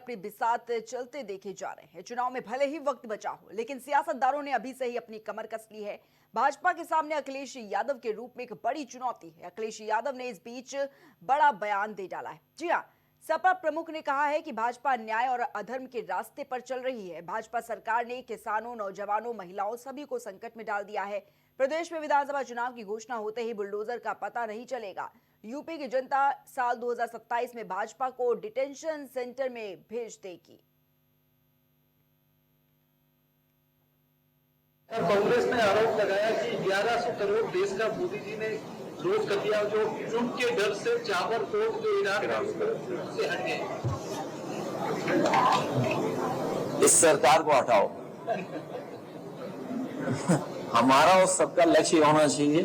अपनी बिसात चलते देखे जा रहे हैं। चुनाव में भले ही वक्त बचा हो, लेकिन सियासतदारों ने अभी से ही अपनी कमर कस ली है। भाजपा के सामने अखिलेश यादव के रूप में एक बड़ी चुनौती है। अखिलेश यादव ने इस बीच बड़ा बयान दे डाला है। जी हाँ, सपा प्रमुख ने कहा है कि भाजपा अन्याय और अधर्म के रास्ते पर चल रही है। भाजपा सरकार ने किसानों, नौजवानों, महिलाओं सभी को संकट में डाल दिया है। प्रदेश में विधानसभा चुनाव की घोषणा होते ही बुलडोजर का पता नहीं चलेगा। यूपी की जनता साल 2027 में भाजपा को डिटेंशन सेंटर में भेज देगी। कांग्रेस ने आरोप लगाया कि 1100 करोड़ देश का मोदी जी ने रोज कर दिया, जो चुन के डर से चावल तोड़ जो ईरान से हट गए। इस सरकार को हटाओ। हमारा और सबका लक्ष्य होना चाहिए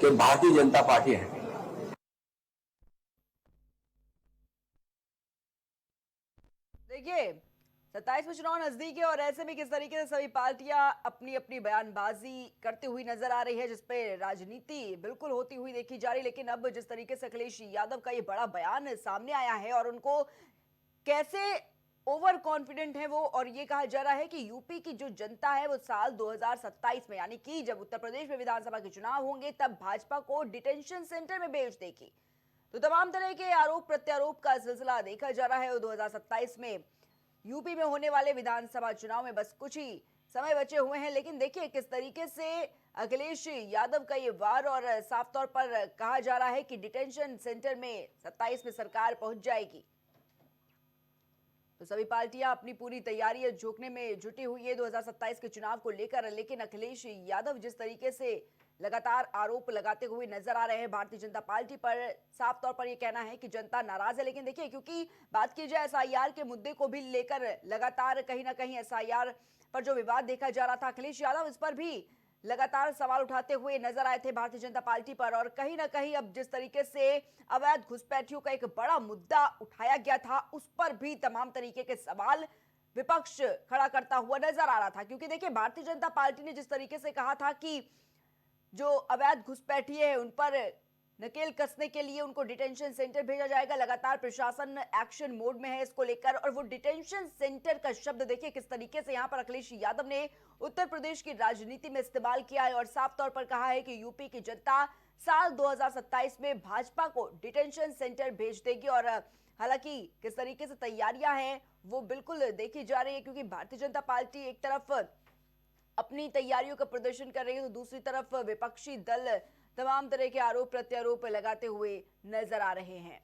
कि भारतीय जनता पार्टी है। देखिए, 27 में चुनाव नजदीक है और ऐसे में किस तरीके से सभी पार्टियां अपनी अपनी बयानबाजी करती हुई नजर आ रही है, जिसपे राजनीति बिल्कुल होती हुई देखी जा रही। लेकिन अब जिस तरीके से अखिलेश यादव का ये बड़ा बयान सामने आया है और उनको कैसे ओवर कॉन्फिडेंट है वो, और ये कहा जा रहा है कि यूपी की जो जनता है वो साल 2027 में, यानी कि जब उत्तर प्रदेश में विधानसभा के चुनाव होंगे, तब भाजपा को डिटेंशन सेंटर में भेज देगी। तो तमाम तरह के आरोप प्रत्यारोप का सिलसिला देखा जा रहा है। 2027 में यूपी में होने वाले विधानसभा चुनाव में बस कुछ ही समय बचे हुए हैं। लेकिन देखिए किस तरीके से अखिलेश यादव का ये वार, और साफ तौर पर कहा जा रहा है कि डिटेंशन सेंटर में 27 में सरकार पहुंच जाएगी। तो सभी पार्टियां अपनी पूरी तैयारी झोंकने में जुटी हुई है 2027 के चुनाव को लेकर। लेकिन अखिलेश यादव जिस तरीके से लगातार आरोप लगाते हुए नजर आ रहे हैं भारतीय जनता पार्टी पर, साफ तौर पर यह कहना है कि जनता नाराज है। लेकिन देखिए, क्योंकि बात की जाए एसआईआर के मुद्दे को भी लेकर, लगातार कहीं ना कहीं एसआईआर पर जो विवाद देखा जा रहा था, अखिलेश यादव इस पर भी लगातार सवाल उठाते हुए नजर आए थे भारतीय जनता पार्टी पर। और कहीं ना कहीं अब जिस तरीके से अवैध घुसपैठियों का एक बड़ा मुद्दा उठाया गया था, उस पर भी तमाम तरीके के सवाल विपक्ष खड़ा करता हुआ नजर आ रहा था। क्योंकि देखिए, भारतीय जनता पार्टी ने जिस तरीके से कहा था कि जो अवैध घुसपैठिए हैं उन पर नकेल कसने के लिए उनको डिटेंशन सेंटर भेजा जाएगा। लगातार प्रशासन एक्शन मोड में है इसको लेकर। और वो डिटेंशन सेंटर का शब्द देखिए किस तरीके से यहां पर अखिलेश यादव ने उत्तर प्रदेश की राजनीति में इस्तेमाल किया है, और साफ तौर पर कहा है कि यूपी की जनता साल 2027 में भाजपा को डिटेंशन सेंटर भेज देगी। और हालांकि किस तरीके से तैयारियां हैं वो बिल्कुल देखी जा रही है, क्योंकि भारतीय जनता पार्टी एक तरफ अपनी तैयारियों का प्रदर्शन कर रही है, तो दूसरी तरफ विपक्षी दल तमाम तरह के आरोप प्रत्यारोप लगाते हुए नजर आ रहे हैं।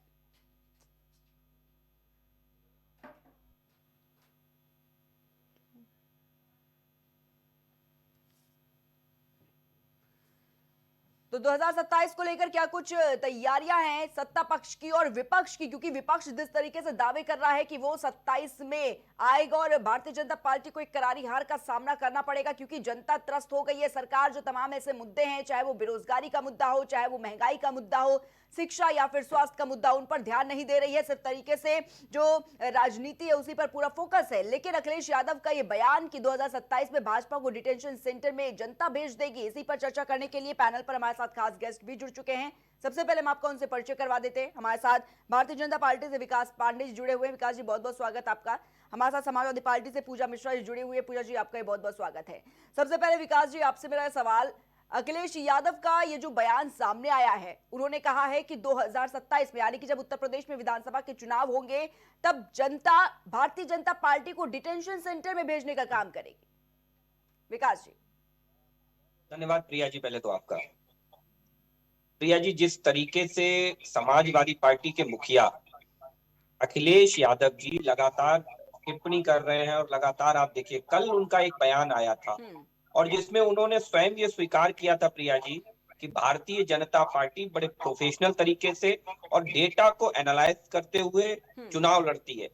तो 2027 को लेकर क्या कुछ तैयारियां हैं सत्ता पक्ष की और विपक्ष की, क्योंकि विपक्ष जिस तरीके से दावे कर रहा है कि वो 27 में आएगा और भारतीय जनता पार्टी को एक करारी हार का सामना करना पड़ेगा, क्योंकि जनता त्रस्त हो गई है। सरकार जो तमाम ऐसे मुद्दे हैं, चाहे वो बेरोजगारी का मुद्दा हो, चाहे वो महंगाई का मुद्दा हो, शिक्षा या फिर स्वास्थ्य का मुद्दा, उन पर ध्यान नहीं दे रही है। सिर्फ तरीके से जो राजनीति है उसी पर पूरा फोकस है। लेकिन अखिलेश यादव का ये बयान कि 2027 में भाजपा को डिटेंशन सेंटर में जनता भेज देगी, इसी पर चर्चा करने के लिए पैनल पर हमारे साथ खास गेस्ट भी जुड़ चुके हैं। सबसे पहले हम आपका उनसे परिचय करवा देते हैं। हमारे साथ भारतीय जनता पार्टी से विकास पांडे जी जुड़े हुए हैं। विकास जी, बहुत बहुत स्वागत आपका। हमारे साथ समाजवादी पार्टी से पूजा मिश्रा जी जुड़े हुए हैं। पूजा जी, आपका बहुत बहुत स्वागत है। सबसे पहले विकास जी, आपसे मेरा सवाल, अखिलेश यादव का ये जो बयान सामने आया है, उन्होंने कहा है कि 2027 में, यानी कि जब उत्तर प्रदेश में विधानसभा के चुनाव होंगे, तब जनता भारतीय जनता पार्टी को डिटेंशन सेंटर में भेजने का काम करेगी। विकास जी। धन्यवाद प्रिया जी। पहले तो आपका प्रिया जी, जिस तरीके से समाजवादी पार्टी के मुखिया अखिलेश यादव जी लगातार टिप्पणी कर रहे हैं, और लगातार आप देखिए कल उनका एक बयान आया था और जिसमें उन्होंने स्वयं ये स्वीकार किया था प्रिया जी कि भारतीय जनता पार्टी बड़े प्रोफेशनल तरीके से और डेटा को एनालाइज करते हुए चुनाव लड़ती है।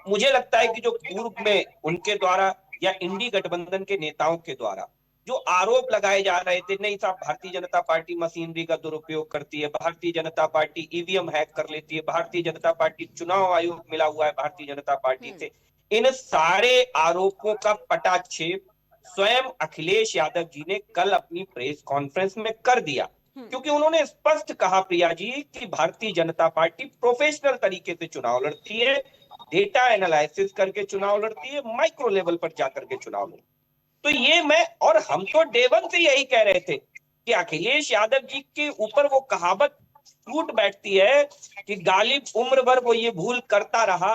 मुझे लगता है कि जो पूर्व में उनके द्वारा या इंडी गठबंधन के नेताओं के द्वारा जो आरोप लगाए जा रहे थे, नहीं साहब भारतीय जनता पार्टी मशीनरी का दुरुपयोग करती है, Bharatiya Janata party EVM hack कर लेती है, भारतीय जनता पार्टी चुनाव आयोग मिला हुआ है भारतीय जनता पार्टी से, इन सारे आरोपों का पटाक्षेप स्वयं अखिलेश यादव जी ने कल अपनी प्रेस कॉन्फ्रेंस में कर दिया। क्योंकि उन्होंने स्पष्ट कहा प्रिया जी कि भारतीय जनता पार्टी प्रोफेशनल तरीके से चुनाव लड़ती है, डेटा एनालिसिस करके चुनाव लड़ती है, माइक्रो लेवल पर जाकर के चुनाव लड़ती है। तो ये मैं और हम तो डे वन से यही कह रहे थे कि अखिलेश यादव जी के ऊपर वो कहावत टूट बैठती है कि गालिब उम्र भर वो ये भूल करता रहा,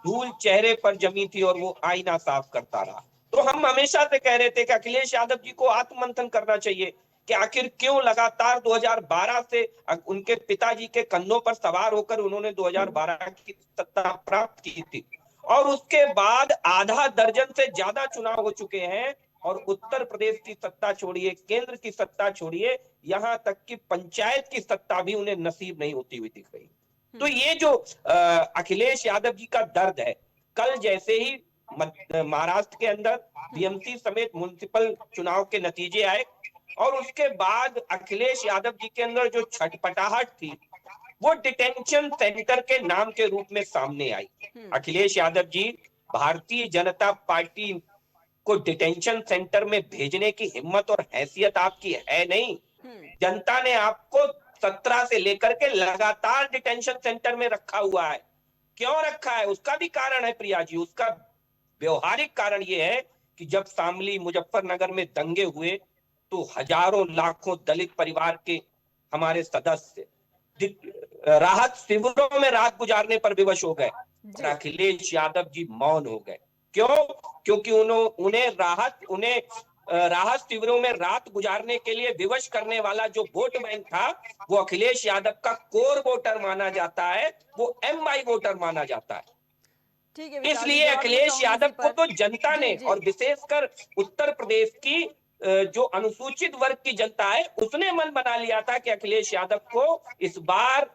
धूल चेहरे पर जमी थी और वो आईना साफ करता रहा। तो हम हमेशा से कह रहे थे कि अखिलेश यादव जी को आत्ममंथन करना चाहिए कि आखिर क्यों लगातार 2012 से उनके पिताजी के कंधों पर सवार होकर उन्होंने 2012 की सत्ता प्राप्त की थी, और उसके बाद आधा दर्जन से ज्यादा चुनाव हो चुके हैं और उत्तर प्रदेश की सत्ता छोड़िए, केंद्र की सत्ता छोड़िए, यहां तक कि पंचायत की सत्ता भी उन्हें नसीब नहीं होती हुई दिख रही। तो ये जो अखिलेश यादव जी का दर्द है, कल जैसे ही महाराष्ट्र के अंदर बीएमसी समेत म्युनिसिपल चुनाव के नतीजे आए और उसके बाद अखिलेश यादव जी के अंदर जो छटपटाहट थी वो डिटेंशन सेंटर के नाम के रूप में सामने आई। अखिलेश यादव जी भारतीय जनता पार्टी को डिटेंशन सेंटर में भेजने की हिम्मत और हैसियत आपकी है नहीं। जनता ने आपको 17 से लेकर के लगातार डिटेंशन सेंटर में रखा हुआ है। क्यों रखा है उसका भी कारण है प्रिया जी। उसका व्यवहारिक कारण यह है कि जब शामली मुजफ्फरनगर में दंगे हुए तो हजारों लाखों दलित परिवार के हमारे सदस्य राहत शिविरों में रात गुजारने पर विवश हो गए और अखिलेश यादव जी मौन हो गए। क्यों? क्योंकि उन्हें राहत शिविरों में रात गुजारने के लिए विवश करने वाला जो वोट बैंक था वो अखिलेश यादव का कोर वोटर माना जाता है, वो एमआई वोटर माना जाता है। ठीक है, इसलिए अखिलेश यादव को तो जनता ने और विशेषकर उत्तर प्रदेश की जो अनुसूचित वर्ग की जनता है उसने मन बना लिया था कि अखिलेश यादव को इस बार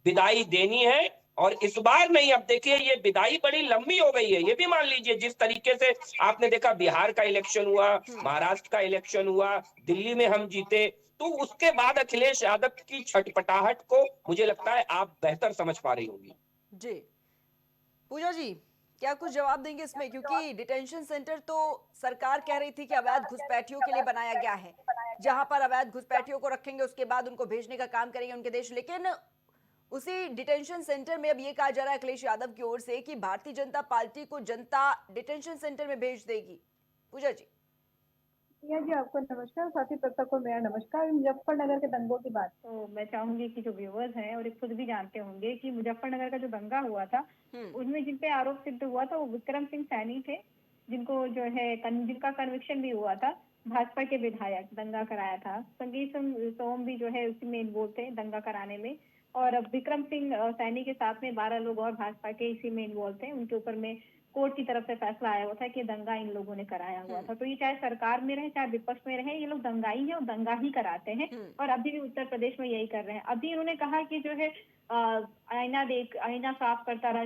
विदाई देनी है। और इस बार नहीं, अब देखिए ये विदाई बड़ी लंबी हो गई है। ये भी मान लीजिए जिस तरीके से आपने देखा बिहार का इलेक्शन हुआ, महाराष्ट्र का इलेक्शन हुआ, दिल्ली में हम जीते, तो उसके बाद अखिलेश यादव की छटपटाहट को मुझे लगता है आप बेहतर समझ पा रही होंगी। जी पूजा जी, क्या कुछ जवाब देंगे इसमें? क्योंकि डिटेंशन सेंटर तो सरकार कह रही थी कि अवैध घुसपैठियों के लिए बनाया गया है, जहां पर अवैध घुसपैठियों को रखेंगे उसके बाद उनको भेजने का काम करेंगे उनके देश। लेकिन उसी डिटेंशन सेंटर में अब ये कहा जा रहा है अखिलेश यादव की ओर से कि भारतीय जनता पार्टी को जनता डिटेंशन सेंटर में भेज देगी। पूजा जी। प्रिया जी आपको नमस्कार, साथी दर्शक को मेरा नमस्कार। मुजफ्फरनगर के दंगों की बात तो मैं चाहूंगी कि जो व्यूअर्स हैं और खुद भी जानते होंगे कि मुजफ्फरनगर का जो दंगा हुआ था उसमें जिन पे आरोप सिद्ध हुआ था वो विक्रम सिंह सैनी थे, जिनको जो है जिनका कन्विक्शन भी हुआ था। भाजपा के विधायक दंगा कराया था। संगीत सोम भी जो है उसी में इन्वॉल्व थे दंगा कराने में, और विक्रम सिंह सैनी के साथ में 12 लोग और भाजपा के इसी में इन्वॉल्व थे। उनके ऊपर में कोर्ट की तरफ से फैसला आया हुआ था कि दंगा इन लोगों ने कराया हुआ था। तो ये चाहे सरकार में रहे चाहे विपक्ष में रहे, ये लोग दंगाई है और दंगा ही कराते हैं और अभी भी उत्तर प्रदेश में यही कर रहे हैं। अभी इन्होंने कहा कि जो है आईना साफ करता रहा,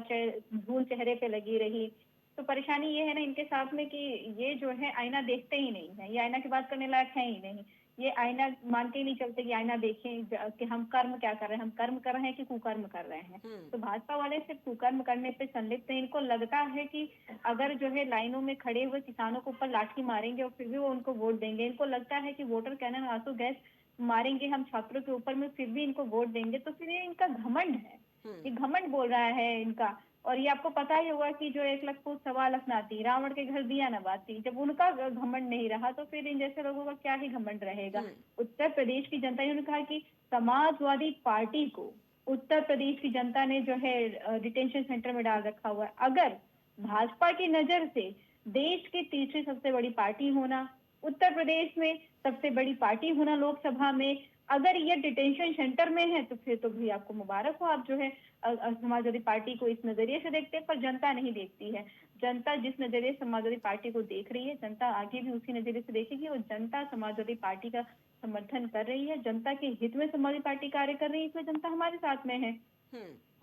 धूल चेहरे पे लगी रही। तो परेशानी ये है ना इनके साथ में कि ये जो है आईना देखते ही नहीं है, ये आईना की बात करने लायक है ही नहीं। ये आईना मानते ही नहीं चलते कि आईना देखें कि हम कर्म क्या कर रहे हैं, हम कर्म कर रहे हैं कि कुकर्म कर रहे हैं। तो भाजपा वाले सिर्फ कुकर्म करने पे संलिप्त हैं। इनको लगता है कि अगर जो है लाइनों में खड़े हुए किसानों के ऊपर लाठी मारेंगे और फिर भी वो उनको वोट देंगे। इनको लगता है कि वोटर कैनन आंसू गैस मारेंगे हम छात्रों के ऊपर में फिर भी इनको वोट देंगे। तो फिर ये इनका घमंड है, ये घमंड बोल रहा है इनका। और ये आपको पता ही होगा कि जो 1 लाख पूत 1.25 लाख नाती, रावण के घर दिया न बाती। जब उनका घमंड नहीं रहा तो फिर इन जैसे लोगों का क्या ही घमंड रहेगा। उत्तर प्रदेश की जनता, इन्होंने कहा कि समाजवादी पार्टी को उत्तर प्रदेश की जनता ने जो है डिटेंशन सेंटर में डाल रखा हुआ है। अगर भाजपा की नजर से देश की तीसरी सबसे बड़ी पार्टी होना, उत्तर प्रदेश में सबसे बड़ी पार्टी होना लोकसभा में, अगर ये डिटेंशन सेंटर में है तो फिर तो भी आपको मुबारक हो। आप जो है समाजवादी पार्टी को इस नजरिए से देखते हैं, पर जनता नहीं देखती है। जनता जिस नजरिए समाजवादी पार्टी को देख रही है, जनता आगे भी उसी नजरिए से देखेगी। और जनता समाजवादी पार्टी का समर्थन कर रही है, जनता के हित में समाजवादी पार्टी कार्य कर रही है, इसलिए जनता हमारे साथ में है।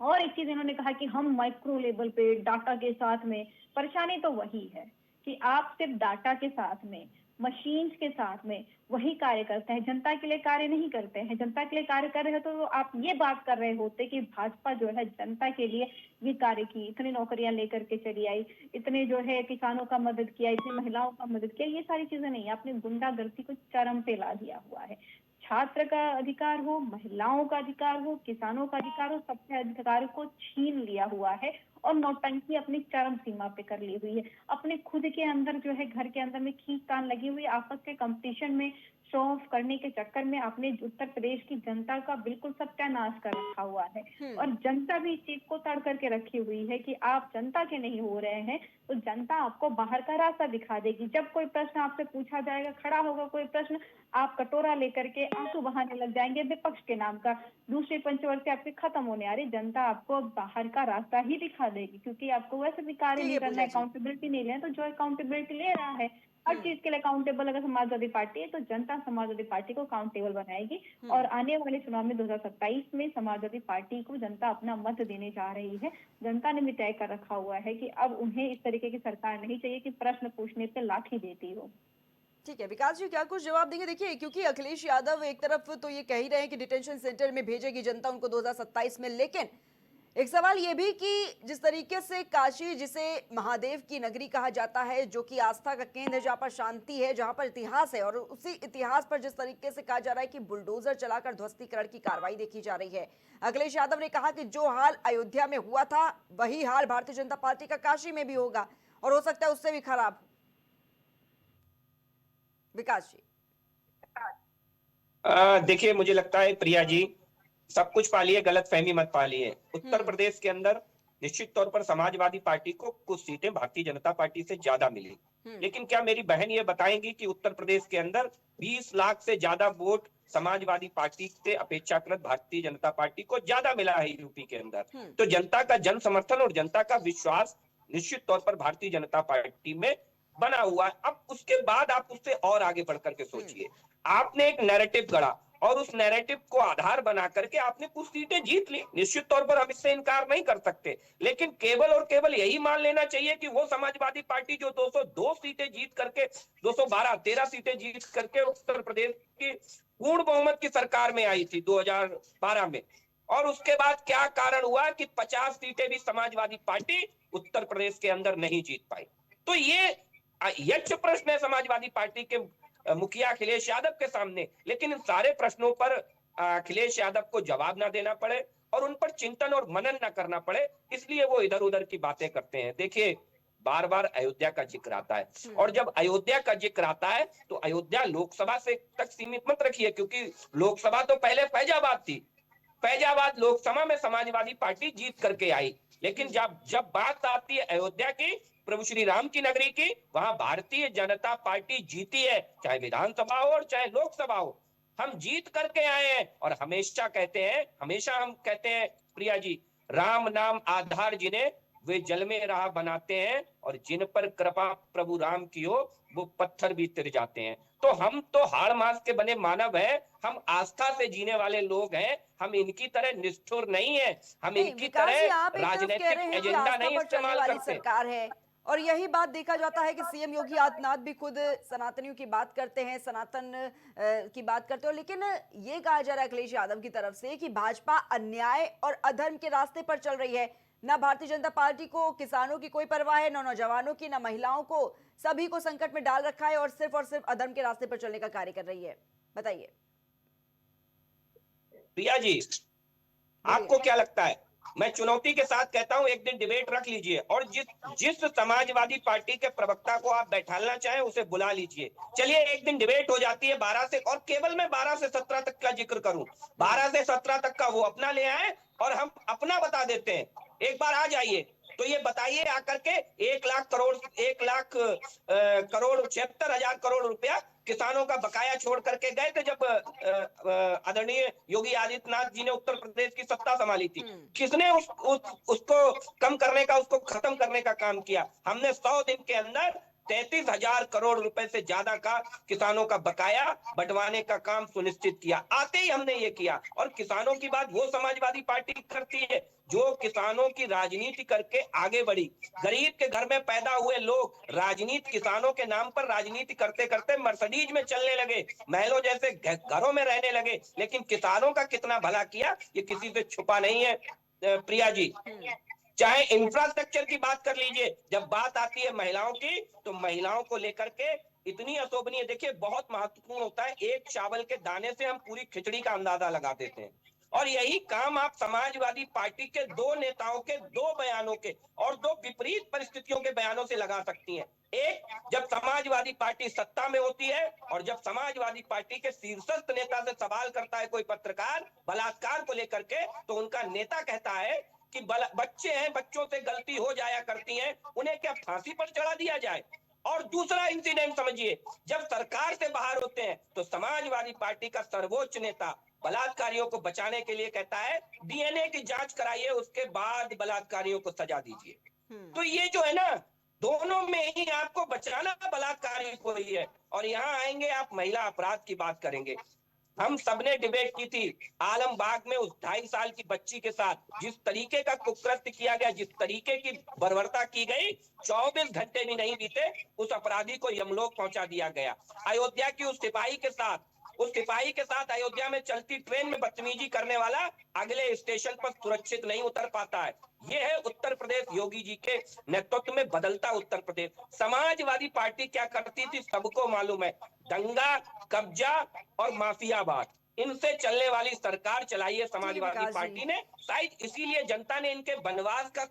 और एक चीज इन्होंने कहा कि हम माइक्रो लेवल पे डाटा के साथ में, परेशानी तो वही है कि आप सिर्फ डाटा के साथ में, मशीन्स के साथ में वही कार्य करते हैं, जनता के लिए कार्य नहीं करते हैं। जनता के लिए कार्य कर रहे हो तो आप ये बात कर रहे होते कि भाजपा जो है जनता के लिए ये कार्य की, इतनी नौकरियां लेकर के चली आई, इतने जो है किसानों का मदद किया, इतनी महिलाओं का मदद किया। ये सारी चीजें नहीं, आपने गुंडागर्दी को चरम पे ला दिया हुआ है। छात्र का अधिकार हो, महिलाओं का अधिकार हो, किसानों का अधिकार हो, सबके अधिकार को छीन लिया हुआ है और नौटंकी अपनी चरम सीमा पे कर ली हुई है। अपने खुद के अंदर जो है, घर के अंदर में खींच तान लगी हुई है, आपस के कंपटीशन में शो ऑफ करने के चक्कर में आपने उत्तर प्रदेश की जनता का बिल्कुल सत्यानाश कर रखा हुआ है। और जनता भी इस चीज को तड़ करके रखी हुई है कि आप जनता के नहीं हो रहे हैं तो जनता आपको बाहर का रास्ता दिखा देगी। जब कोई प्रश्न आपसे पूछा जाएगा, खड़ा होगा कोई प्रश्न, आप कटोरा लेकर के आंसू बहाने लग जाएंगे विपक्ष के नाम का। दूसरी पंचवर्षीय आपकी खत्म होने आ रही, जनता आपको बाहर का रास्ता ही दिखा देगी, क्योंकि आपको वैसे भी कार्य नहीं करना है, अकाउंटेबिलिटी नहीं लेना। तो जो अकाउंटेबिलिटी ले रहा है हर चीज के लिए अकाउंटेबल अगर समाजवादी पार्टी है, तो जनता समाजवादी पार्टी को अकाउंटेबल बनाएगी। और आने वाले चुनाव में 2027 में समाजवादी पार्टी को जनता अपना मत देने जा रही है। जनता ने भी तय कर रखा हुआ है कि अब उन्हें इस तरीके की सरकार नहीं चाहिए कि प्रश्न पूछने पे लाठी देती हो। ठीक है विकास जी, क्या कुछ जवाब देंगे? देखिए, क्योंकि अखिलेश यादव एक तरफ तो ये कह ही रहे हैं कि डिटेंशन सेंटर में भेजेगी जनता उनको 2027 में, लेकिन एक सवाल ये भी कि जिस तरीके से काशी, जिसे महादेव की नगरी कहा जाता है, जो कि आस्था का केंद्र है, जहां पर शांति है, जहां पर इतिहास है, और उसी इतिहास पर जिस तरीके से कहा जा रहा है कि बुलडोजर चलाकर ध्वस्तीकरण की कार्रवाई देखी जा रही है। अखिलेश यादव ने कहा कि जो हाल अयोध्या में हुआ था वही हाल भारतीय जनता पार्टी का काशी में भी होगा और हो सकता है उससे भी खराब। विकास जी, देखिए, मुझे लगता है प्रिया जी, सब कुछ पालिए, गलत फहमी मत पालिए। उत्तर प्रदेश के अंदर निश्चित तौर पर समाजवादी पार्टी को कुछ सीटें भारतीय जनता पार्टी से ज्यादा मिली, लेकिन क्या मेरी बहन ये बताएंगी कि उत्तर प्रदेश के अंदर 20 लाख से ज्यादा वोट समाजवादी पार्टी से अपेक्षाकृत भारतीय जनता पार्टी को ज्यादा मिला है यूपी के अंदर। तो जनता का जन समर्थन और जनता का विश्वास निश्चित तौर पर भारतीय जनता पार्टी में बना हुआ है। अब उसके बाद आप उससे और आगे बढ़ करके सोचिए, आपने एक नैरेटिव गढ़ा और उस नैरेटिव को आधार बना करके आपने कुछ सीटें जीत ली। निश्चित तौर पर हम इससे इनकार नहीं कर सकते, लेकिन केवल और केवल यही मान लेना चाहिए कि वो समाजवादी पार्टी जो 202 सीटें जीत करके 13 सीटें जीत करके उत्तर प्रदेश की पूर्ण बहुमत की सरकार में आई थी 2012 में, और उसके बाद क्या कारण हुआ कि 50 सीटें भी समाजवादी पार्टी उत्तर प्रदेश के अंदर नहीं जीत पाई। तो ये यक्ष प्रश्न है समाजवादी पार्टी के मुखिया अखिलेश यादव के सामने, लेकिन इन सारे प्रश्नों पर अखिलेश यादव को जवाब ना देना पड़े और उन पर चिंतन और मनन ना करना पड़े, इसलिए वो इधर उधर की बातें करते हैं। देखिए, बार बार अयोध्या का जिक्र आता है, और जब अयोध्या का जिक्र आता है तो अयोध्या लोकसभा से तक सीमित मत रखिए, क्योंकि लोकसभा तो पहले फैजाबाद थी। फैजाबाद लोकसभा में समाजवादी पार्टी जीत करके आई, लेकिन जब बात आती है अयोध्या की, प्रभु श्री राम की नगरी की, वहां भारतीय जनता पार्टी जीती है, चाहे विधानसभा हो और चाहे लोकसभा हो। हम जीत करके आए हैं और हमेशा हम कहते हैं प्रिया जी, राम नाम आधार जिन्हें वे जल में राह बनाते हैं, और जिन पर कृपा प्रभु राम की हो वो पत्थर भी तिर जाते हैं। तो हम तो हाड़ मांस के बने मानव हैं, हम आस्था से जीने वाले लोग हैं, हम इनकी तरह निष्ठुर नहीं है, हम इनकी तरह राजनीतिक एजेंडा नहीं इस्तेमाल करते। सरकार है और यही बात देखा जाता है कि सीएम योगी आदित्यनाथ भी खुद सनातनियों की बात करते हैं, सनातन की बात करते हो, लेकिन ये कहा जा रहा है अखिलेश यादव की तरफ से कि भाजपा अन्याय और अधर्म के रास्ते पर चल रही है। ना भारतीय जनता पार्टी को किसानों की कोई परवाह है, ना नौजवानों की, ना महिलाओं को, सभी को संकट में डाल रखा है और सिर्फ अधर्म के रास्ते पर चलने का कार्य कर रही है। बताइए प्रिया जी, आपको क्या लगता है? मैं चुनौती के साथ कहता हूं, एक दिन डिबेट रख लीजिए और जिस समाजवादी पार्टी के प्रवक्ता को आप बैठालना चाहें उसे बुला लीजिए। चलिए, एक दिन डिबेट हो जाती है 12 से, और केवल मैं 12 से 17 तक का जिक्र करूं, 12 से 17 तक का वो अपना ले आए और हम अपना बता देते हैं। एक बार आ जाइए तो ये बताइए आकर के 1 लाख करोड़ 76,000 करोड़ रुपया किसानों का बकाया छोड़ करके गए थे जब आदरणीय योगी आदित्यनाथ जी ने उत्तर प्रदेश की सत्ता संभाली थी। किसने उसको कम करने का, उसको खत्म करने का काम किया? हमने 100 दिन के अंदर 33,000 करोड़ रुपए से ज्यादा का किसानों का बकाया बंटवाने का काम सुनिश्चित किया। आते ही हमने ये किया, और किसानों की बात वो समाजवादी पार्टी करती है जो किसानों की राजनीति करके आगे बढ़ी। गरीब के घर में पैदा हुए लोग राजनीति, किसानों के नाम पर राजनीति करते करते मर्सिडीज में चलने लगे, महलों जैसे घरों में रहने लगे, लेकिन किसानों का कितना भला किया ये किसी से छुपा नहीं है प्रिया जी। चाहे इंफ्रास्ट्रक्चर की बात कर लीजिए, जब बात आती है महिलाओं की तो महिलाओं को लेकर के इतनी अशोभनीय। देखिए बहुत महत्वपूर्ण होता है, एक चावल के दाने से हम पूरी खिचड़ी का अंदाजा लगा देते हैं। और यही काम आप समाजवादी पार्टी के दो नेताओं के दो बयानों के और दो विपरीत परिस्थितियों के बयानों से लगा सकती हैं। एक, जब समाजवादी पार्टी सत्ता में होती है और जब समाजवादी पार्टी के शीर्षस्थ नेता से सवाल करता है कोई पत्रकार बलात्कार को लेकर के, तो उनका नेता कहता है कि बच्चे हैं, बच्चों से गलती हो जाया करती है, उन्हें क्या फांसी पर चढ़ा दिया जाए। और दूसरा इंसिडेंट समझिए, जब सरकार से बाहर होते हैं तो समाजवादी पार्टी का सर्वोच्च नेता बलात्कारियों को बचाने के लिए कहता है डीएनए की जांच कराइए, उसके बाद बलात्कारियों को सजा दीजिए। तो ये जो है ना, दोनों में ही आपको बचाना बलात्कारी को ही है। और यहाँ आएंगे आप महिला अपराध की बात करेंगे। हम सबने डिबेट की थी आलमबाग में उस 2.5 साल की बच्ची के साथ, जिस तरीके का कुकृत्य किया गया, जिस तरीके की बर्बरता की गई, 24 घंटे भी नहीं बीते उस अपराधी को यमलोक पहुंचा दिया गया। अयोध्या की उस सिपाही के साथ अयोध्या में चलती ट्रेन में बदतमीजी करने वाला अगले स्टेशन पर सुरक्षित नहीं उतर पाता है। ये है उत्तर प्रदेश, योगी जी के नेतृत्व में बदलता उत्तर प्रदेश। समाजवादी पार्टी क्या करती थी सबको मालूम है, दंगा, कब्जा और माफियावाद, इनसे चलने वाली सरकार चलाई है समाजवादी पार्टी ने। शायद इसीलिए जनता ने इनके वनवास का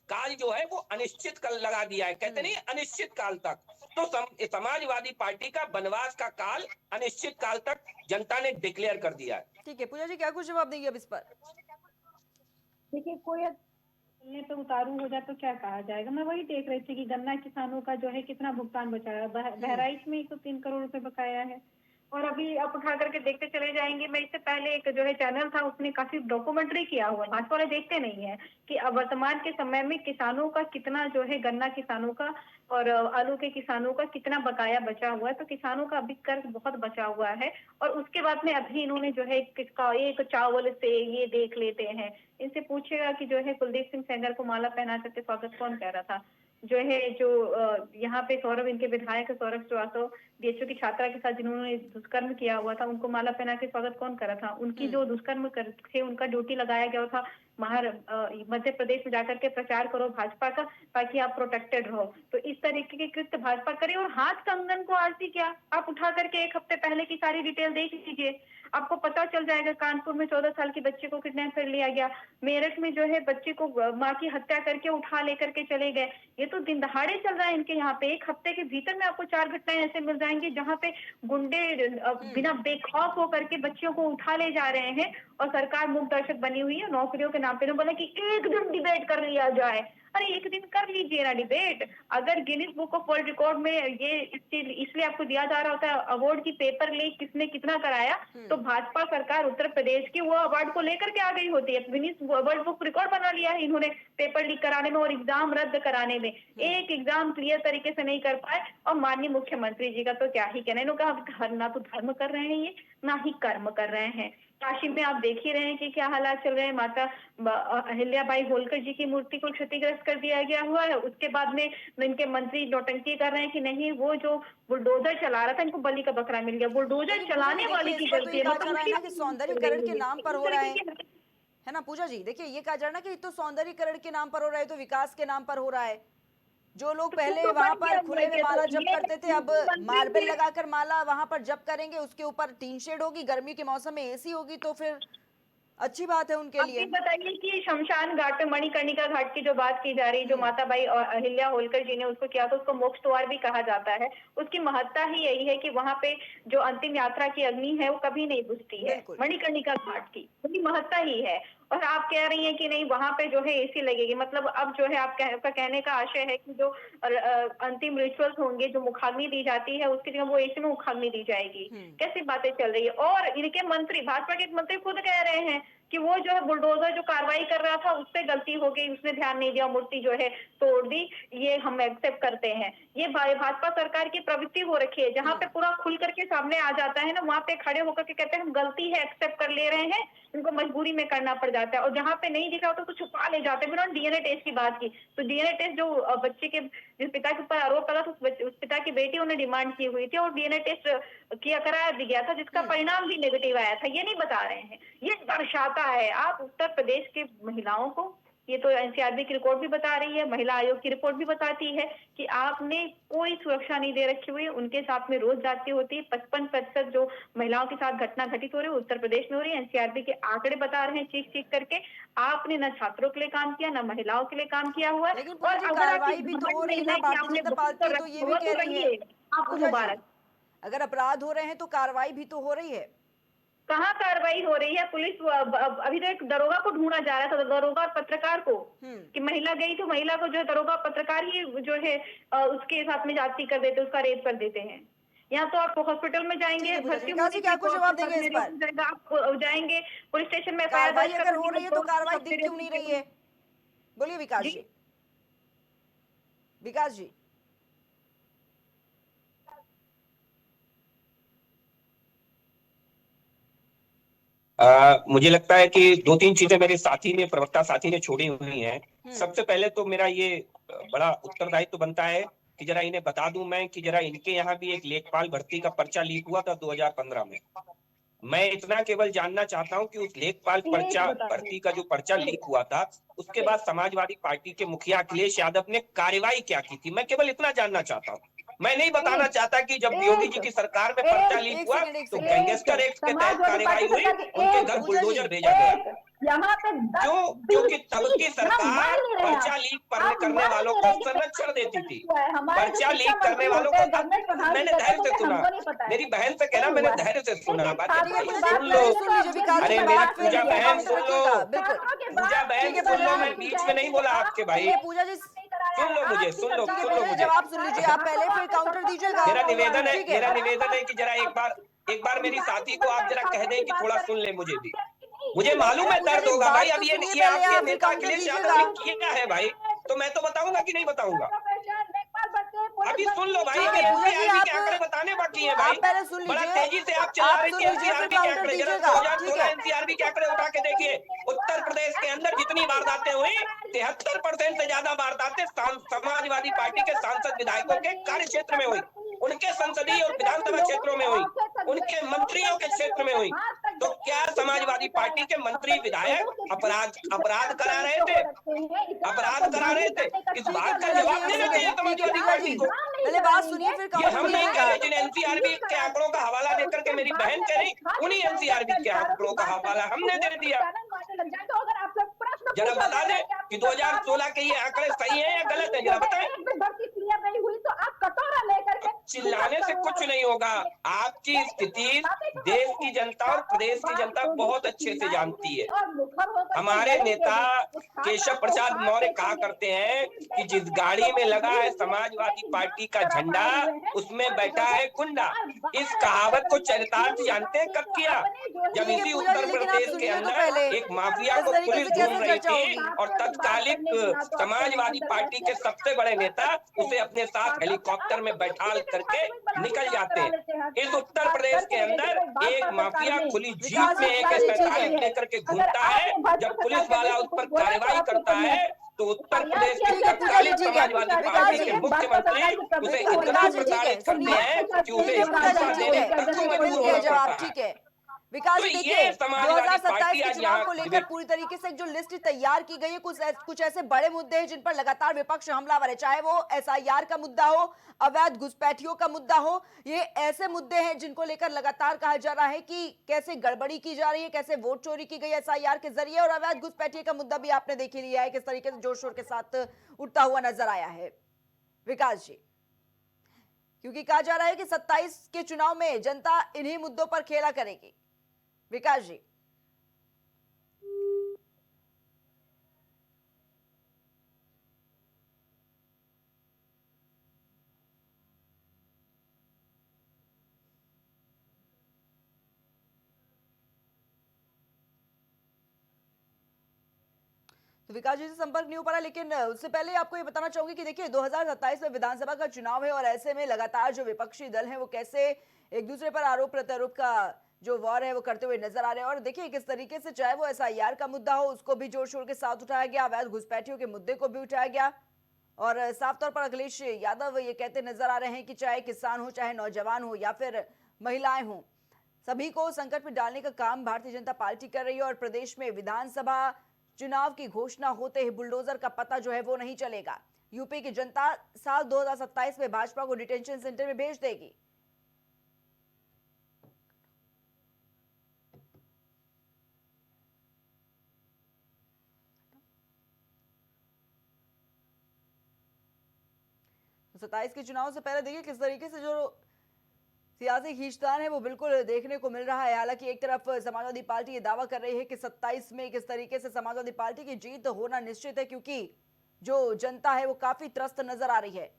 काल जो है वो अनिश्चित काल लगा दिया है, कहते नहीं अनिश्चित काल तक। तो समाजवादी पार्टी का वनवास का काल अनिश्चित काल तक जनता ने डिक्लेयर कर दिया है। ठीक है पूजा जी, क्या कुछ जवाब देंगे अब इस पर? देखिए, कोई चलने पे उतारू हो जाए तो क्या कहा जाएगा। मैं वही देख रही थी कि गन्ना किसानों का जो है कितना भुगतान बचाया, बहराइच में 103 करोड़ रुपए बकाया है। और अभी आप उठा करके देखते चले जाएंगे। मैं इससे पहले एक जो है चैनल था, उसने काफी डॉक्यूमेंट्री किया हुआ, भाजपा वाले देखते नहीं है कि अब वर्तमान के समय में किसानों का कितना जो है, गन्ना किसानों का और आलू के किसानों का कितना बकाया बचा हुआ है। तो किसानों का अभी कर्ज बहुत बचा हुआ है। और उसके बाद में अभी इन्होंने जो है किसका एक चावल से ये देख लेते हैं। इनसे पूछेगा कि जो है कुलदीप सिंह सेंगर को माला पहना करके स्वागत कौन कह रहा था। जो है जो यहाँ पे सौरभ, इनके विधायक सौरभ श्रीवास्तव, डीएचओ की छात्रा के साथ जिन्होंने दुष्कर्म किया हुआ था, उनको माला पहना के स्वागत कौन करा था। उनकी जो दुष्कर्म थे उनका ड्यूटी लगाया गया था मध्य प्रदेश में जाकर के प्रचार करो भाजपा का, ताकि आप प्रोटेक्टेड रहो। तो इस तरीके के कृत्य भाजपा करे। और हाथ कंगन को आरती क्या, आप उठा करके 1 हफ्ते पहले की सारी डिटेल देख लीजिए, आपको पता चल जाएगा। कानपुर में 14 साल की बच्चे को किडनैप कर लिया गया। मेरठ में जो है बच्चे को माँ की हत्या करके उठा लेकर के चले गए। ये तो दिन दहाड़े चल रहा है इनके यहाँ पे। 1 हफ्ते के भीतर में आपको 4 घटनाएं ऐसे मिल जाएंगी जहाँ पे गुंडे बिना बेखौफ होकर के बच्चियों को उठा ले जा रहे हैं। और सरकार मूक दर्शक बनी हुई है नौकरियों के नाम पे। बोला कि एक दिन डिबेट कर लिया जाए। अरे एक दिन कर लीजिए ना डिबेट। अगर Guinness book of world record में ये इसलिए आपको दिया जा रहा होता है अवार्ड की पेपर लीक किसने कितना कराया, तो भाजपा सरकार उत्तर प्रदेश की वो अवार्ड को लेकर के आ गई होती है। गिनीज वर्ल्ड बुक रिकॉर्ड बना लिया है इन्होंने पेपर लीक कराने में और एग्जाम रद्द कराने में। एक एग्जाम क्लियर तरीके से नहीं कर पाए। और माननीय मुख्यमंत्री जी का तो क्या ही कहना, इन्होंने कहा ना तो धर्म कर रहे हैं ये, ना ही कर्म कर रहे हैं। काशी में आप देख ही रहे हैं कि क्या हालात चल रहे हैं। माता अहिल्याबाई होलकर जी की मूर्ति को क्षतिग्रस्त कर दिया गया हुआ है। उसके बाद में इनके मंत्री नौटंकी कर रहे हैं कि नहीं, वो जो बुलडोजर चला रहा था इनको बलि का बकरा मिल गया। बुलडोजर चलाने वाले की गलती है। सौंदर्यीकरण के नाम पर हो रहा है ना पूजा जी। देखिए ये कहा जा रहा है कि तो सौंदर्यीकरण के नाम पर हो रहा है, तो विकास के नाम पर हो रहा है। जो लोग पहले वहां पर खुले में माला जप करते थे, अब मार्बल लगाकर माला वहां पर जप करेंगे, उसके ऊपर टीन शेड होगी, गर्मी के मौसम में एसी होगी, तो फिर अच्छी बात है उनके लिए। बताइए कि शमशान घाट पे मणिकर्णिका घाट की जो बात की जा रही है, जो माताबाई और अहिल्या होलकर जी ने उसको किया था, उसको मोक्ष द्वार भी कहा जाता है। उसकी महत्ता ही यही है कि वहां पे जो अंतिम यात्रा की अग्नि है वो कभी नहीं बुझती है। मणिकर्णिका घाट की उसकी महत्ता ही है। और आप कह रही हैं कि नहीं वहां पे जो है एसी लगेगी, मतलब अब जो है आपका कहने का आशय है कि जो अंतिम रिचुअल्स होंगे, जो मुखाग्नि दी जाती है, उसकी जगह वो एसी में मुखाग्नि दी जाएगी। कैसी बातें चल रही है। और इनके मंत्री, भाजपा के मंत्री खुद कह रहे हैं कि वो जो है बुलडोजर जो कार्रवाई कर रहा था उससे गलती हो गई, उसने ध्यान नहीं दिया, मूर्ति जो है तोड़ दी, ये हम एक्सेप्ट करते हैं। ये भाजपा सरकार की प्रवृत्ति हो रखी है। जहाँ पे पूरा खुल करके सामने आ जाता है ना, वहां पे खड़े होकर के कहते हैं हम गलती है, एक्सेप्ट कर ले रहे हैं, इनको मजबूरी में करना पड़ जाता है। और जहाँ पे नहीं दिखा होता तो छुपा ले जाते हैं। उन्होंने डीएनए टेस्ट की बात की, तो डीएनए टेस्ट जो बच्चे के जिस पिता के ऊपर आरोप लगा था उस पिता की बेटी उन्हें डिमांड की हुई थी और डीएनए टेस्ट कराया भी गया था, जिसका परिणाम भी नेगेटिव आया था। ये नहीं बता रहे हैं। ये दर्शाता है, आप उत्तर प्रदेश की महिलाओं को ये तो एनसीआरबी की रिपोर्ट भी बता रही है, महिला आयोग की रिपोर्ट भी बताती है कि आपने कोई सुरक्षा नहीं दे रखी हुई है। उनके साथ में रोज जाती होती है। 55% जो महिलाओं के साथ घटना घटित हो रही है उत्तर प्रदेश में हो रही है। एनसीआरबी के आंकड़े बता रहे हैं चीख चीख करके। आपने न छात्रों के लिए काम किया, न महिलाओं के लिए काम किया हुआ है। लेकिन पूजा और जी, अगर कार्रवाई आपकी भी तो हो घमंड रही नहीं है ना, है कि भारतीय आपने जनता बहुत पार्टी तो तो ये रखा भी हुआ, कह तो रही है। रहिए, आपको पूजा जी, मुबारक। अगर अपराध हो रहे हैं तो कार्रवाई भी तो हो रही है। कहाँ कार्रवाई हो रही है? पुलिस अभी तो एक दरोगा को ढूंढा जा रहा था, दरोगा और पत्रकार को, कि महिला गई तो महिला को जो है दरोगा पत्रकार ही जो है उसके साथ में जाति कर देते, उसका रेप कर देते हैं। यहाँ तो आप हॉस्पिटल में ठीक जाएंगे, है पूजा जी, भर्ती विकास होने जी के क्या लिए कुछ तो जवाब आपके देंगे साथ इस में रेप पर? हो जाएगा। आप जाएंगे पुलिस स्टेशन में एफआईआर कार्रवाई दर्ज अगर हो करवाएंगे, रही है तो कार्रवाई दिख क्यों नहीं रही है? बोलिए विकास जी? जी। विकास जी, मुझे लगता है कि दो तीन चीजें मेरे साथी ने, प्रवक्ता साथी ने छोड़ी हुई हैं। सबसे पहले तो मेरा ये बड़ा उत्तरदायित्व बनता है कि जरा इन्हें बता दूं मैं कि जरा इनके यहाँ भी एक लेखपाल भर्ती का पर्चा लीक हुआ था 2015 में। मैं इतना केवल जानना चाहता हूं कि उस लेखपाल पर्चा भर्ती का जो पर्चा लीक हुआ था उसके बाद समाजवादी पार्टी के मुखिया अखिलेश यादव ने कार्रवाई क्या की थी, मैं केवल इतना जानना चाहता हूँ। मैं नहीं बताना चाहता कि जब योगी जी की सरकार में पर्चा लीक एक हुआ सेकंड, एक तो सेकंड। गैंगस्टर एक्ट के तहत समाजवादी कार्रवाई पार्टी हुई, सरकार की उनके एक घर पूजा जी, बुलडोजर भेजा गया। यहाँ पे क्यों? 10, क्योंकि तब 20, की 30 हम मान सरकार नहीं रहे हैं। पर्चा लीक आप करने मान वालों नहीं को रहे कि संरक्षण देती थी। हुआ है। हमारे जो पर्चा शिक्षा लीक करने मंत्री वालों होते को, हैं, गवर्नमेंट प्रधान मैंने जी रहते हैं, धैर्य तो से उन्हें सुना, हमको नहीं पता है। मेरी बहन से कहना, नहीं मैंने हुआ है। धैर्य से सुना। देखिए, बात ठीक है छात्रों पूजा की जी, बात सुन लो। पहले करेंगे सुन तो लीजिए अब ये विकास जी अरे की मेरी बात, फिर पूजा बहन काउंटर सुन लो, रखिएगा। बिल्कुल छात्रों के पूजा बाद बहन के सुन लो, मैं दौरान बीच में नहीं बोला आपके भाई। देखिए पूजा जी, सुन लो मुझे, सुन लो, ठीक है सुन लो पूजा जी, मुझे। जवाब सुन लीजिए आप पहले, फिर काउंटर दीजिएगा। मेरा निवेदन है, ठीक है, मेरा निवेदन है कि जरा एक बार मेरी साथी को आप जरा कह दें कि थोड़ा सुन ले मुझे भी। मुझे मालूम अरे है पूजा दर्द जी, होगा भाई। बात अब तो ये सुनिए ये पहले आपके आप, फिर नेता काउंटर अखिलेश यादव दीजिएगा। ने किया है भाई, तो मैं तो बताऊंगा कि नहीं बताऊंगा। अभी सुन लो भाई, ठीक अभी है पूजा जी, एनसीआरबी आप के आंकड़े बताने बाकी है भाई। आप पहले सुन बड़ा लीजिए, तेजी से आप चिल्ला आप रही सुन थी लीजिए, फिर एनसीआरबी के काउंटर आंकड़े। जरा दीजिएगा। ठीक 2016 है एनसीआरबी के आंकड़े उठा के देखिए। उत्तर प्रदेश के अंदर जितनी वारदातें हुई, 73% से ज्यादा वारदातें समाजवादी पार्टी के सांसद विधायकों के कार्य क्षेत्र में हुई, उनके संसदीय और विधानसभा क्षेत्रों में हुई, उनके मंत्रियों के क्षेत्र में हुई। तो क्या समाजवादी पार्टी के मंत्री विधायक अपराध करा रहे थे? अपराध करा रहे थे? इस ठीक है बात का पूजा जी, जवाब एक देना सेकंड। चाहिए ठीक है समाजवादी पूजा पार्टी जी, को। पहले बात सुनिए फिर ये काउंटर हम नहीं कह दीजिएगा। रहे, जिन एनसीआरबी के आंकड़ों का हवाला देकर के मेरी बहन कह रही, उन्हीं एनसीआरबी के आंकड़ों का हवाला हमने दे दिया। जरा बता दें कि 2016 के ये आंकड़े सही हैं या गलत हैं, जरा बताएं। भर्ती क्लियर नहीं हुई तो आप कटोरा लेकर के चिल्लाने से कुछ नहीं होगा। आपकी स्थिति देश की जनता और प्रदेश की जनता बहुत अच्छे से जानती है। हमारे नेता केशव प्रसाद मौर्य कहा करते हैं कि जिस गाड़ी में लगा है समाजवादी पार्टी का झंडा, उसमें बैठा है गुंडा। इस कहावत को चरितार्थ जानते हैं कब किया? जब ठीक है इसी पूजा जी, उत्तर लेकिन आप प्रदेश के सुनिए तो अंदर पहले, एक माफिया इस को तरीके पुलिस से कैसे ढूंढ रही चर्चा थी होगी? और तत्कालिक समाजवादी पार्टी के सबसे बड़े नेता उसे अपने साथ हेलीकॉप्टर में बैठा करके निकल जाते हैं। इस उत्तर प्रदेश के अंदर एक माफिया खुली जीप में AK-47 लेकर के घूमता है। जब पुलिस वाला उस पर कार्रवाई करता है तो उत्तर प्रदेश के ठीक है पूजा जी, तत्कालीन ठीक है समाजवादी विकास पार्टी जी, के मुख्यमंत्री उसे इतना विकास जी, ठीक है प्रताड़ित करते हैं कि ठीक उसे है पूजा जी, इस्तीफा ठीक देने है, तक को ठीक है, मिल मजबूर गया होना जवाब। पड़ता है। ठीक है विकास तो जी, ये देखिए समाजवादी 2027 पार्टी के आज चुनाव यहाँ को लेकर पूरी तरीके से जो लिस्ट तैयार की गई है, कुछ ऐसे बड़े मुद्दे हैं जिन पर लगातार विपक्ष हमलावर है, चाहे वो SIR का मुद्दा हो, अवैध घुसपैठियों का मुद्दा हो। ये ऐसे मुद्दे हैं जिनको लेकर लगातार कहा जा रहा है कि कैसे गड़बड़ी की जा रही है, कैसे वोट चोरी की गई SIR के जरिए, और अवैध घुसपैठियों का मुद्दा भी आपने देख ही लिया है किस तरीके से जोर शोर के साथ उठता हुआ नजर आया है विकास जी, क्योंकि कहा जा रहा है कि 27 के चुनाव में जनता इन्हीं मुद्दों पर खेला करेगी। विकास जी, तो विकास जी से संपर्क नहीं हो पा रहा, लेकिन उससे पहले आपको ये बताना चाहूंगी कि देखिए 2027 में विधानसभा का चुनाव है और ऐसे में लगातार जो विपक्षी दल हैं वो कैसे एक दूसरे पर आरोप प्रत्यारोप का जो वॉर है वो करते हुए नजर आ रहे हैं। और देखिए किस तरीके से चाहे वो SIR का मुद्दा हो उसको भी जोर शोर के साथ उठाया गया, अवैध घुसपैठियों के मुद्दे को भी उठाया गया, और साफ तौर पर अखिलेश यादव ये कहते नजर आ रहे हैं कि चाहे किसान हो, चाहे नौजवान हो या फिर महिलाएं हो, सभी को संकट में डालने का काम भारतीय जनता पार्टी कर रही है। और प्रदेश में विधानसभा चुनाव की घोषणा होते ही बुलडोजर का पता जो है वो नहीं चलेगा। यूपी की जनता साल 2027 में भाजपा को डिटेंशन सेंटर में भेज देगी। तो 27 के चुनाव से पहले देखिए किस तरीके से जो सियासी खींचतान है वो बिल्कुल देखने को मिल रहा है। हालांकि एक तरफ समाजवादी पार्टी ये दावा कर रही है कि 27 में किस तरीके से समाजवादी पार्टी की जीत होना निश्चित है, क्योंकि जो जनता है वो काफी त्रस्त नजर आ रही है।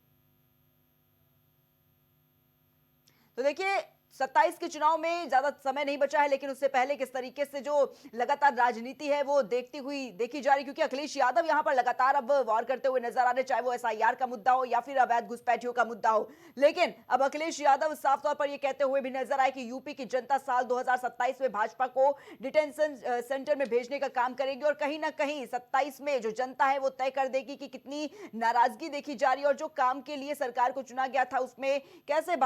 तो देखिए 27 के चुनाव में ज्यादा समय नहीं बचा है, लेकिन उससे पहले किस तरीके से जो लगातार राजनीति है वो देखती हुई देखी जा रही, क्योंकि अखिलेश यादव यहां पर लगातार अब वार करते हुए नजर आ रहे, चाहे वो एसआईआर का मुद्दा हो या फिर अवैध घुसपैठियों का मुद्दा हो। लेकिन अब अखिलेश यादव साफ तौर पर यह कहते हुए भी नजर आए कि यूपी की जनता साल 2027 में भाजपा को डिटेंशन सेंटर में भेजने का काम करेगी, और कहीं ना कहीं 27 में जो जनता है वो तय कर देगी कि कितनी नाराजगी देखी जा रही है और जो काम के लिए सरकार को चुना गया था उसमें कैसे